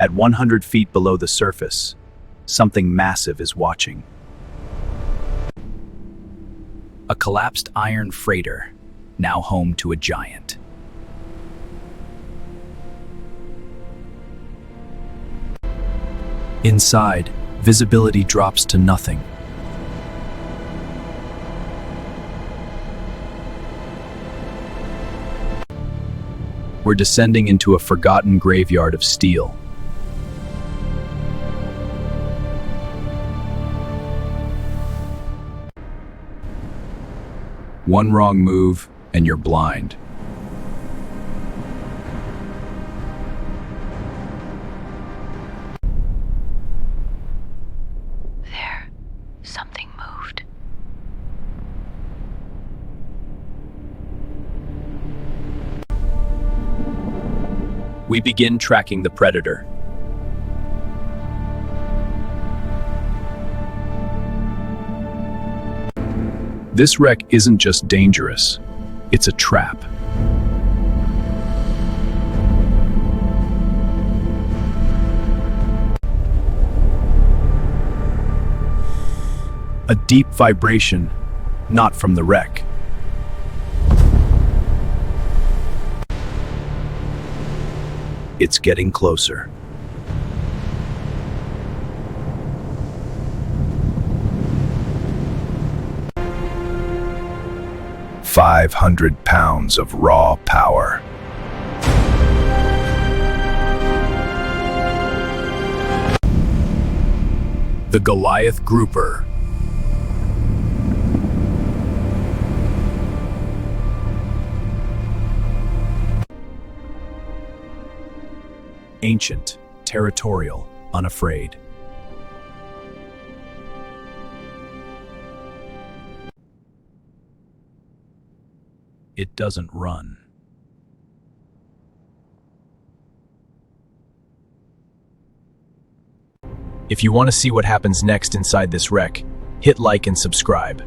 At 100 feet below the surface, something massive is watching. A collapsed iron freighter, now home to a giant. Inside, visibility drops to nothing. We're descending into a forgotten graveyard of steel. One wrong move, and you're blind. There, something moved. We begin tracking the predator. This wreck isn't just dangerous, it's a trap. A deep vibration, not from the wreck. It's getting closer. £500 of raw power. The Goliath grouper. Ancient, territorial, unafraid. It doesn't run. If you want to see what happens next inside this wreck, hit like and subscribe.